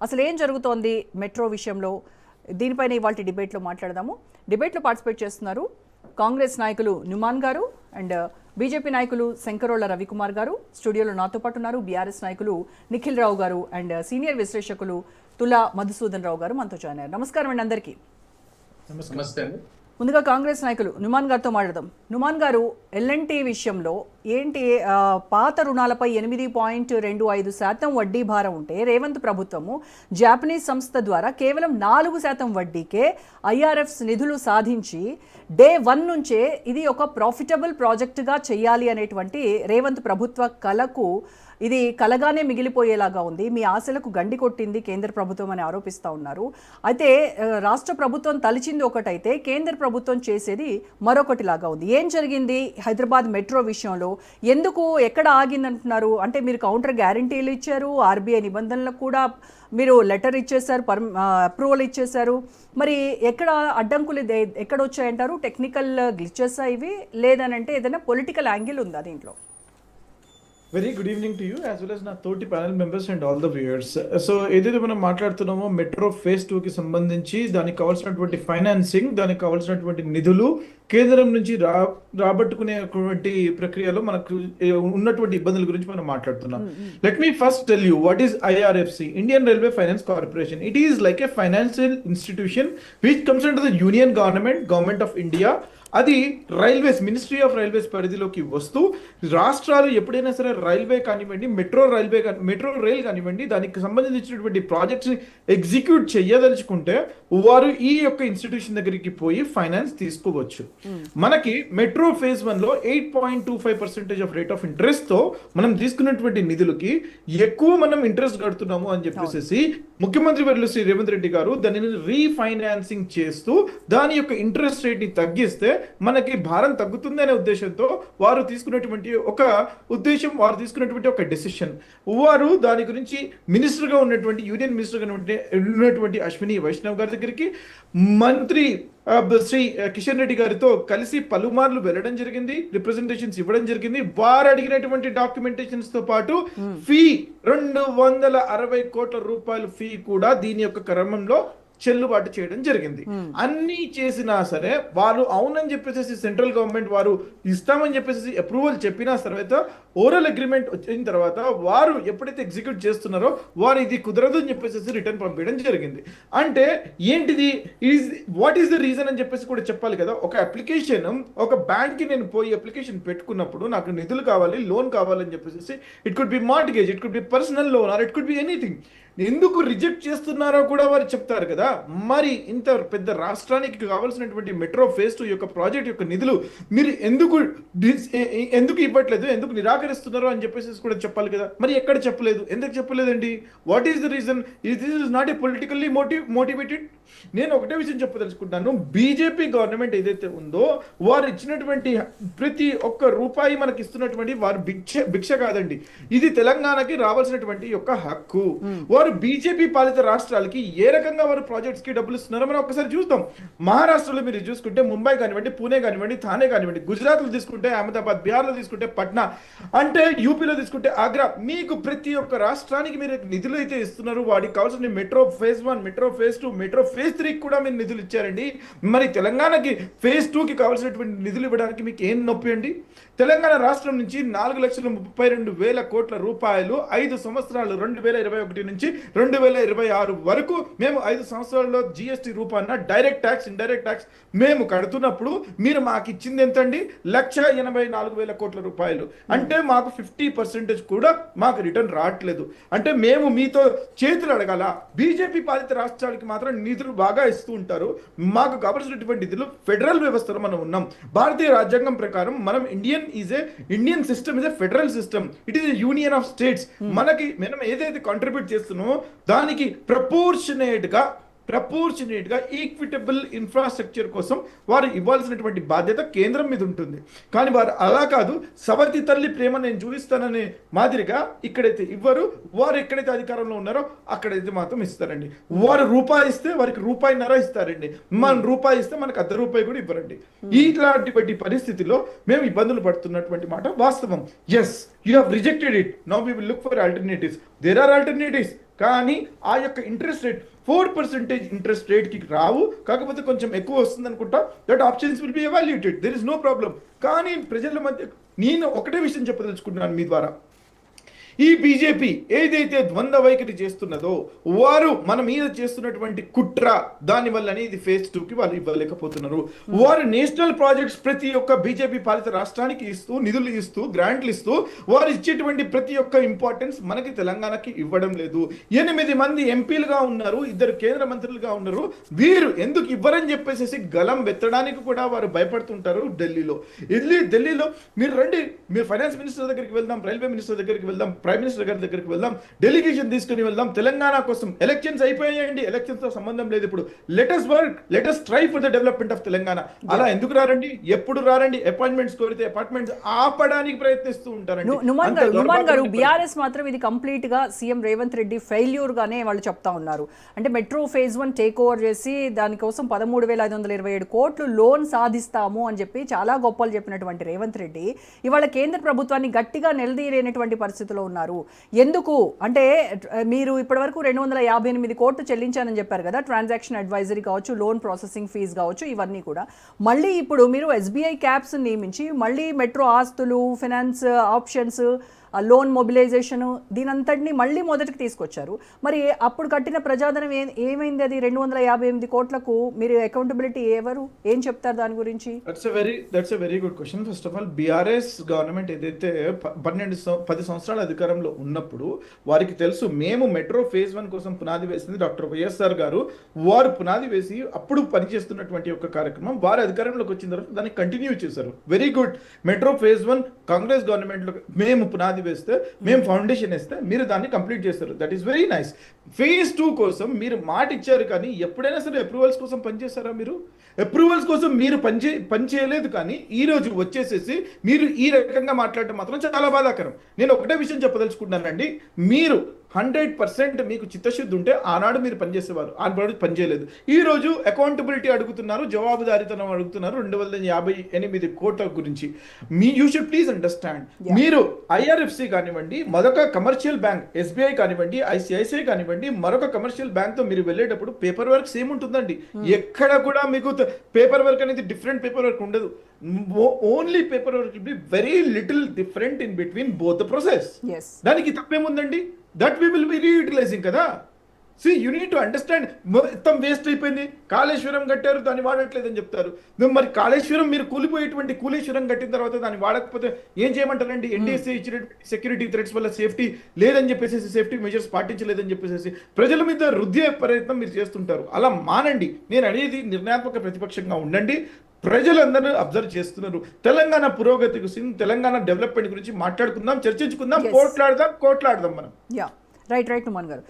అసలు ఏం జరుగుతోంది మెట్రో విషయంలో, దీనిపైన ఇవాళ డిబేట్లో మాట్లాడదాము. డిబేట్లో పార్టిసిపేట్ చేస్తున్నారు కాంగ్రెస్ నాయకులు నుమాన్ గారు అండ్ బీజేపీ నాయకులు శంకరోళ్ల రవికుమార్ గారు. స్టూడియోలో నాతో పాటు ఉన్నారు బీఆర్ఎస్ నాయకులు నిఖిల్ రావు గారు అండ్ సీనియర్ విశ్లేషకులు తులా మధుసూదన్ రావు గారు మనతో జాయిన్ అయ్యారు. నమస్కారం అండి అందరికీ. నమస్తే అండి. ముందుగా కాంగ్రెస్ నాయకులు నుమాన్ గారితో మాట్లాడదాం. నుమాన్ గారు, ఎల్ఎన్టీ విషయంలో ఏంటి, పాత రుణాలపై 8.25% వడ్డీ భారం ఉంటే రేవంత్ ప్రభుత్వము జాపనీస్ సంస్థ ద్వారా కేవలం 4% వడ్డీకే ఐఆర్ఎఫ్స్ నిధులు సాధించి డే 1 నుంచే ఇది ఒక ప్రాఫిటబుల్ ప్రాజెక్టుగా చేయాలి అనేటువంటి రేవంత్ ప్రభుత్వ కలకు ఇది కలగానే మిగిలిపోయేలాగా ఉంది. మీ ఆశలకు గండి కొట్టింది కేంద్ర ప్రభుత్వం అని ఆరోపిస్తూ ఉన్నారు. అయితే రాష్ట్ర ప్రభుత్వం తలిచింది ఒకటైతే కేంద్ర ప్రభుత్వం చేసేది మరొకటిలాగా ఉంది. ఏం జరిగింది హైదరాబాద్ మెట్రో విషయంలో? ఎందుకు ఎక్కడ ఆగిందంటున్నారు? అంటే మీరు కౌంటర్ గ్యారంటీలు ఇచ్చారు, ఆర్బీఐ నిబంధనలకు కూడా మీరు లెటర్ ఇచ్చేశారు, అప్రూవల్ ఇచ్చేశారు. మరి ఎక్కడ అడ్డంకులు ఎక్కడ వచ్చాయంటారు? టెక్నికల్ గ్లిచెస్ ఇవి, లేదనంటే ఏదైనా పొలిటికల్ యాంగిల్ ఉందా దీంట్లో? Very good evening to you as well as నా తోటి panel members and all the viewers. So ఏదైతే మనం మాట్లాడుతున్నామో మెట్రో ఫేజ్ 2కి సంబంధించి దానికి కావాల్సినటువంటి ఫైనాన్సింగ్, దానికి కావాల్సినటువంటి నిధులు కేంద్రం నుంచి రాబట్టుకునేటువంటి ప్రక్రియలో మనకు ఉన్నటువంటి ఇబ్బందుల గురించి మనం మాట్లాడుతున్నాం. Let me first tell you what is IRFC, Indian railway finance corporation. It is like a financial institution which comes under the union government of India. అది రైల్వేస్, మినిస్ట్రీ ఆఫ్ రైల్వేస్ పరిధిలోకి వస్తూ రాష్ట్రాలు ఎప్పుడైనా సరే రైల్వే కానివ్వండి, metro rail కానివ్వండి, దానికి సంబంధించినటువంటి ప్రాజెక్ట్స్ని ఎగ్జిక్యూట్ చేయదలుచుకుంటే వారు ఈ యొక్క ఇన్స్టిట్యూషన్ దగ్గరికి పోయి ఫైనాన్స్ తీసుకోవచ్చు. మనకి మెట్రో ఫేజ్ 1లో 8.25% ఆఫ్ రేట్ ఆఫ్ ఇంట్రెస్ట్ తో మనం తీసుకున్నటువంటి నిధులకి ఎక్కువ మనం ఇంట్రెస్ట్ కడుతున్నాము అని చెప్పేసి ముఖ్యమంత్రి వర్యులు శ్రీ రేవంత్ రెడ్డి గారు దానిని రీఫైనాన్సింగ్ చేస్తూ దాని యొక్క ఇంట్రెస్ట్ రేట్ ని తగ్గిస్తే మనకి భారం తగ్గుతుంది అనే ఉద్దేశంతో వారు తీసుకున్నటువంటి ఒక డెసిషన్. వారు దాని గురించి మినిస్టర్ గా ఉన్నటువంటి యూనియన్ మినిస్టర్ గా ఉన్నటువంటి అశ్విని వైష్ణవ్ గారి దగ్గరికి మంత్రి శ్రీ కిషన్ రెడ్డి గారితో కలిసి పలుమార్లు వెళ్ళడం జరిగింది, రిప్రజెంటేషన్స్ ఇవ్వడం జరిగింది. వారు అడిగినటువంటి డాక్యుమెంటేషన్స్ తో పాటు ఫీ 260 కోట్ల రూపాయల ఫీ కూడా దీని యొక్క క్రమంలో చెల్లుబాటు చేయడం జరిగింది. అన్ని చేసినా సరే వారు అవునని చెప్పేసి సెంట్రల్ గవర్నమెంట్ వారు ఇస్తామని చెప్పేసి అప్రూవల్ చెప్పినా సరే ఓరల్ అగ్రిమెంట్ వచ్చిన తర్వాత వారు ఎప్పుడైతే ఎగ్జిక్యూట్ చేస్తున్నారో వారు ఇది కుదరదు అని చెప్పేసి రిటర్న్ పంపించడం జరిగింది. అంటే ఏంటిది, వాట్ ఈస్ ద రీజన్ అని చెప్పేసి కూడా చెప్పాలి కదా. ఒక అప్లికేషన్, ఒక బ్యాంక్ కి నేను పోయి అప్లికేషన్ పెట్టుకున్నప్పుడు నాకు నిధులు కావాలి, లోన్ కావాలని చెప్పేసి it could be mortgage, it could be personal loan or it could be anything. ఎందుకు రిజెక్ట్ చేస్తున్నారో కూడా వారు చెప్తారు కదా. మరి ఇంత పెద్ద రాష్ట్రానికి కావాల్సినటువంటి మెట్రో ఫేజ్ 2 యొక్క ప్రాజెక్ట్ యొక్క నిధులు మీరు ఎందుకు ఇవ్వట్లేదు, ఎందుకు నిరాకరిస్తున్నారో అని చెప్పేసి కూడా చెప్పాలి కదా. మరి ఎక్కడ చెప్పలేదు, ఎందుకు చెప్పలేదండి? What is the reason? This is not a politically motivated. నేను ఒకటే విషయం చెప్పదలుచుకుంటాను. బీజేపీ గవర్నమెంట్ ఏదైతే ఉందో వారు ఇచ్చినటువంటి ప్రతి ఒక్క రూపాయి మనకి ఇస్తున్నటువంటి వారు భిక్ష కాదండి. ఇది తెలంగాణకి రావాల్సినటువంటి యొక్క హక్కు. వారు బీజేపీ పాలిత రాష్ట్రాలకి ఏ రకంగా వారు ప్రాజెక్ట్స్ కి డబ్బులు ఇస్తున్నారో మనం ఒకసారి చూద్దాం. మహారాష్ట్రలో మీరు చూసుకుంటే ముంబై కానివ్వండి, పూణే కానివ్వండి, థానే కానివ్వండి, గుజరాత్ లో తీసుకుంటే అహ్మదాబాద్, బీహార్ లో తీసుకుంటే పట్నా, అంటే యూపీలో తీసుకుంటే ఆగ్రా, మీకు ప్రతి ఒక్క రాష్ట్రానికి మీరు నిధులు అయితే ఇస్తున్నారు. వాటికి కావాల్సిన metro phase 1, metro phase 2, metro phase 3 కూడా మీరు నిధులు ఇచ్చారండి. మరి తెలంగాణకి ఫేజ్ 2కి కావాల్సినటువంటి నిధులు ఇవ్వడానికి మీకు ఏం నొప్పి అండి? తెలంగాణ రాష్ట్రం నుంచి 4,32,000 కోట్ల రూపాయలు 5 సంవత్సరాలు 2021 నుంచి 2026 వరకు మేము 5 సంవత్సరాల్లో జిఎస్టీ రూపాన డైరెక్ట్ ట్యాక్స్, ఇండైరెక్ట్ ట్యాక్స్ మేము కడుతున్నప్పుడు మీరు మాకు ఇచ్చింది ఎంతండి? 1,84,000 కోట్ల రూపాయలు. అంటే మాకు 50% కూడా మాకు రిటర్న్ రావట్లేదు. అంటే మేము మీతో చేతులు అడగాల? బీజేపీ పాలిత రాష్ట్రాలకి మాత్రం నిధులు బాగా ఇస్తూ ఉంటారు. మాకు కావాల్సినటువంటి నిధులు ఫెడరల్ వ్యవస్థలో మనం ఉన్నాం. భారతీయ రాజ్యాంగం ప్రకారం మనం Indian system is a federal system, it is a union of states. మనం ఏదైతే కాంట్రిబ్యూట్ చేస్తున్నామో దానికి ప్రపోర్షనేట్ గా ఈక్విటబుల్ ఇన్ఫ్రాస్ట్రక్చర్ కోసం వారు ఇవ్వాల్సినటువంటి బాధ్యత కేంద్రం మీద ఉంటుంది. కానీ వారు అలా కాదు, సవతి తల్లి ప్రేమ నేను చూపిస్తాననే మాదిరిగా ఇక్కడైతే ఇవ్వరు. వారు ఎక్కడైతే అధికారంలో ఉన్నారో అక్కడైతే మాత్రం ఇస్తారండి. వారు రూపాయి ఇస్తే వారికి రూపాయిన్నర ఇస్తారండి. మనం రూపాయి ఇస్తే మనకు ₹1 కూడా ఇవ్వరండి. ఇట్లాంటి పరిస్థితిలో మేము ఇబ్బందులు పడుతున్నటువంటి మాట వాస్తవం. Yes, you have rejected it. Now we will look for alternatives. There are alternatives. కానీ ఆ యొక్క ఇంట్రెస్ట్ రేట్ 4% ఇంట్రెస్ట్ రేట్కి రావు, కాకపోతే కొంచెం ఎక్కువ వస్తుంది అనుకుంటా. That options will be evaluated, there is no problem. కానీ ప్రజల మధ్య నేను ఒకటే విషయం చెప్పదలుచుకుంటున్నాను మీ ద్వారా. ఈ బీజేపీ ఏదైతే ద్వంద్వ వైఖరి చేస్తున్నదో, వారు మన మీద చేస్తున్నటువంటి కుట్ర, దానివల్లనే ఇది ఫేజ్ 2కి వాళ్ళు ఇవ్వలేకపోతున్నారు. వారు నేషనల్ ప్రాజెక్ట్స్ ప్రతి ఒక్క బీజేపీ పాలిత రాష్ట్రానికి ఇస్తూ, నిధులు ఇస్తూ, గ్రాంట్లు ఇస్తూ, వారు ఇచ్చేటువంటి ప్రతి ఒక్క ఇంపార్టెన్స్ మనకి తెలంగాణకి ఇవ్వడం లేదు. 8 మంది ఎంపీలుగా ఉన్నారు, 2 కేంద్ర మంత్రులుగా ఉన్నారు. వీరు ఎందుకు ఇవ్వరని చెప్పేసి గలం వెత్తడానికి కూడా వారు భయపడుతుంటారు. ఢిల్లీలో మీరు రండి, మీరు ఫైనాన్స్ మినిస్టర్ దగ్గరికి వెళ్దాం, రైల్వే మినిస్టర్ దగ్గరికి వెళ్దాం, ప్రైమ్ మినిస్టర్ గారి దగ్గరికి వెళ్దాం, డెలిగేషన్ తీసుకుని వెళ్దాం. తెలంగాణ కోసం ఎలక్షన్స్ అయిపోయాయండి, ఎలక్షన్స్ తో సంబంధం లేదు. ఇప్పుడు let's work, let's try for the development of Telangana. అలా ఎందుకు రారండి? ఎప్పుడు రారండి? అపాయింట్మెంట్స్ కోరితే అపాయింట్మెంట్స్ ఆపడానికి ప్రయత్నిస్తూ ఉంటారండి. నుమాన్ గారు బీఆర్ఎస్ మాత్రం ఇది కంప్లీట్ గా సీఎం రేవంత్ రెడ్డి ఫెయిల్యూర్ గానే వాళ్ళు చెప్తా ఉన్నారు. అంటే మెట్రో ఫేజ్ 1 టేక్ ఓవర్ చేసి దానికోసం 13,527 కోట్లు లోన్ సాధిస్తాము అని చెప్పి చాలా గొప్పలు చెప్పినటువంటి రేవంత్ రెడ్డి ఇవాళ కేంద్ర ప్రభుత్వాన్ని గట్టిగా నిలదీయలేనటువంటి పరిస్థితిలో ఉన్నారు. ఎందుకు అంటే మీరు ఇప్పటివరకు 258 కోట్లు చెల్లించానని చెప్పారు కదా, ట్రాన్సాక్షన్ అడ్వైజరీ కావచ్చు, లోన్ ప్రాసెసింగ్ ఫీజు కావచ్చు, ఇవన్నీ కూడా మళ్ళీ ఇప్పుడు మీరు ఎస్బీఐ క్యాప్స్ నియమించి మళ్ళీ మెట్రో ఆస్తులు, ఫైనాన్స్ ఆప్షన్స్, లోన్ మొబిలైజేషన్, దీనంతటిని మళ్ళీ మొదటికి తీసుకొచ్చారు. మరి అప్పుడు కట్టిన ప్రజాధనం ఏమైంది? అది 258 కోట్లకు మీరు అకౌంటబిలిటీ ఎవరు, ఏం చెప్తారు దాని గురించి? That's a very good question. First of all, BRS government ఏదైతే 10 సంవత్సరాల అధికారంలో ఉన్నప్పుడు వారికి తెలుసు, మేము మెట్రో ఫేజ్ 1 కోసం పునాది వేసింది డాక్టర్ వైఎస్ఆర్ గారు. వారు పునాది వేసి అప్పుడు పనిచేస్తున్నటువంటి ఒక కార్యక్రమం వారు అధికారంలోకి వచ్చిన తర్వాత దాన్ని కంటిన్యూ చేశారు. Very good. Metro phase 1 Congress government లో మేము పునాది వేస్తే, మేము ఫౌండేషన్ వేస్తే మీరు దాన్ని కంప్లీట్ చేస్తారు. That is very nice. Phase 2 కోసం మీరు మాట ఇచ్చారు, కానీ ఎప్పుడైనా సరే అప్రూవల్స్ కోసం పనిచేస్తారా? మీరు అప్రూవల్స్ కోసం మీరు పని చేయలేదు. కానీ ఈ రోజు వచ్చేసేసి మీరు ఈ రకంగా మాట్లాడటం మాత్రం చాలా బాధాకరం. నేను ఒకటే విషయం చెప్పదలుచుకుంటున్నానండి, మీరు 100% మీకు చిత్తశుద్ధి ఉంటే ఆనాడు మీరు పనిచేసేవారు, ఆనాడు పనిచేయలేదు. ఈ రోజు అకౌంటబిలిటీ అడుగుతున్నారు, జవాబుదారీతనం అడుగుతున్నారు 258 కోట్ల గురించి. You should please understand. మీరు ఐఆర్ఎఫ్సి కానివ్వండి, మరొక కమర్షియల్ బ్యాంక్ ఎస్బీఐ కానివ్వండి, ఐసిఐసిఐ కానివ్వండి, మరొక కమర్షియల్ బ్యాంక్ తో మీరు వెళ్ళేటప్పుడు పేపర్ వర్క్ సేమ్ ఉంటుందండి. ఎక్కడ కూడా మీకు పేపర్ వర్క్ అనేది డిఫరెంట్ పేపర్ వర్క్ ఉండదు. Only paper work will be very little different in between both the process. దానికి తప్పేముందండి? దట్ వి విల్ బి రీయూటిలైజింగ్ కదా. See you need to understand. మొత్తం వేస్ట్ అయిపోయింది, కాళేశ్వరం కట్టారు, దాన్ని వాడట్లేదని చెప్తారు. మరి కాళేశ్వరం మీరు కూలిపోయేటువంటి కాళేశ్వరం కట్టిన తర్వాత దాన్ని వాడకపోతే ఏం చేయమంటారండి? ఎన్డీఎస్ఏ ఇచ్చినటువంటి సెక్యూరిటీ థ్రెట్స్ వల్ల సేఫ్టీ లేదని చెప్పేసి, సేఫ్టీ మెజర్స్ పాటించలేదని చెప్పేసి ప్రజల మీద రుద్దే ప్రయత్నం మీరు చేస్తుంటారు. అలా మానండి. నేను అనేది నిర్ణయాత్మక ప్రతిపక్షంగా ఉండండి. ప్రజలందరూ అబ్జర్వ్ చేస్తున్నారు. తెలంగాణ పురోగతి గురించి, తెలంగాణ డెవలప్మెంట్ గురించి మాట్లాడుకుందాం, చర్చించుకుందాం, కోట్లాడదాం మనం. రైట్ నుమాన్ గారు.